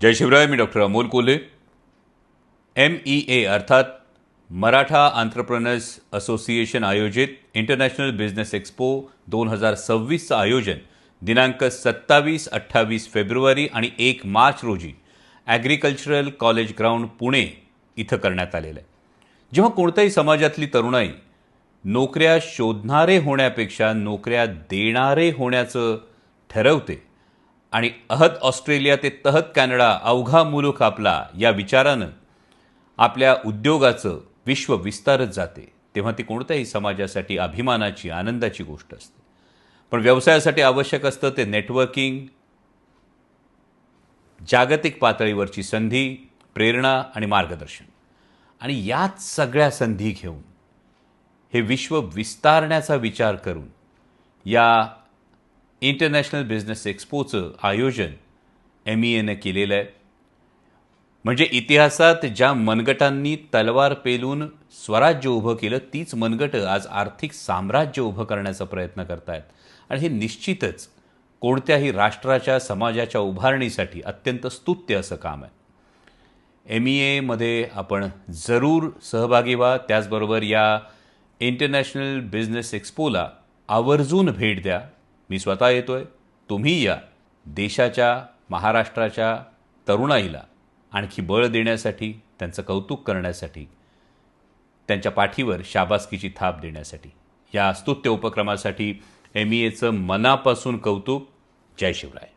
जय शिवराय. मी doctor Amol Kolhe. MEA अर्थात Maratha entrepreneurs association आयोजित international business expo 2026चं आयोजन दिनांक 27-28 फेब्रुवारी आणि 1 मार्च रोजी ॲग्रिकल्चरल कॉलेज ग्राउंड पुणे इथं करण्यात आलेलं आहे. जेव्हा कोणत्याही समाजातली तरुणाई नोकऱ्या शोधणारे होण्यापेक्षा नोकऱ्या देणारे होण्याचं ठरवते आणि अहत ऑस्ट्रेलिया ते तहत कॅनडा अवघा मुलूक आपला या विचारानं आपल्या उद्योगाचं विश्व विस्तारत जाते, तेव्हा ती कोणत्याही समाजासाठी अभिमानाची आनंदाची गोष्ट असते. पण व्यवसायासाठी आवश्यक असतं ते नेटवर्किंग, जागतिक पातळीवरची संधी, प्रेरणा आणि मार्गदर्शन. आणि याच सगळ्या संधी घेऊन हे विश्व विस्तारण्याचा विचार करून या इंटरनॅशनल बिझनेस एक्स्पोचं आयोजन MEAने केलेलं आहे. म्हणजे इतिहासात ज्या मनगटांनी तलवार पेलून स्वराज्य उभं केलं, तीच मनगटं आज आर्थिक साम्राज्य उभं करण्याचा प्रयत्न करतायत. आणि हे निश्चितच कोणत्याही राष्ट्राच्या समाजाच्या उभारणीसाठी अत्यंत स्तुत्य असं काम आहे. MEAमध्ये आपण जरूर सहभागी व्हा. त्याचबरोबर या इंटरनॅशनल बिझनेस एक्स्पोला आवर्जून भेट द्या. मी स्वतः येतोय, तुम्ही या. देशाच्या, महाराष्ट्राच्या तरुणाईला आणखी बळ देण्यासाठी, त्यांचं कौतुक करण्यासाठी, त्यांच्या पाठीवर शाबासकीची थाप देण्यासाठी. या स्तुत्य उपक्रमासाठी MEAचं मनापासून कौतुक. जय शिवराय.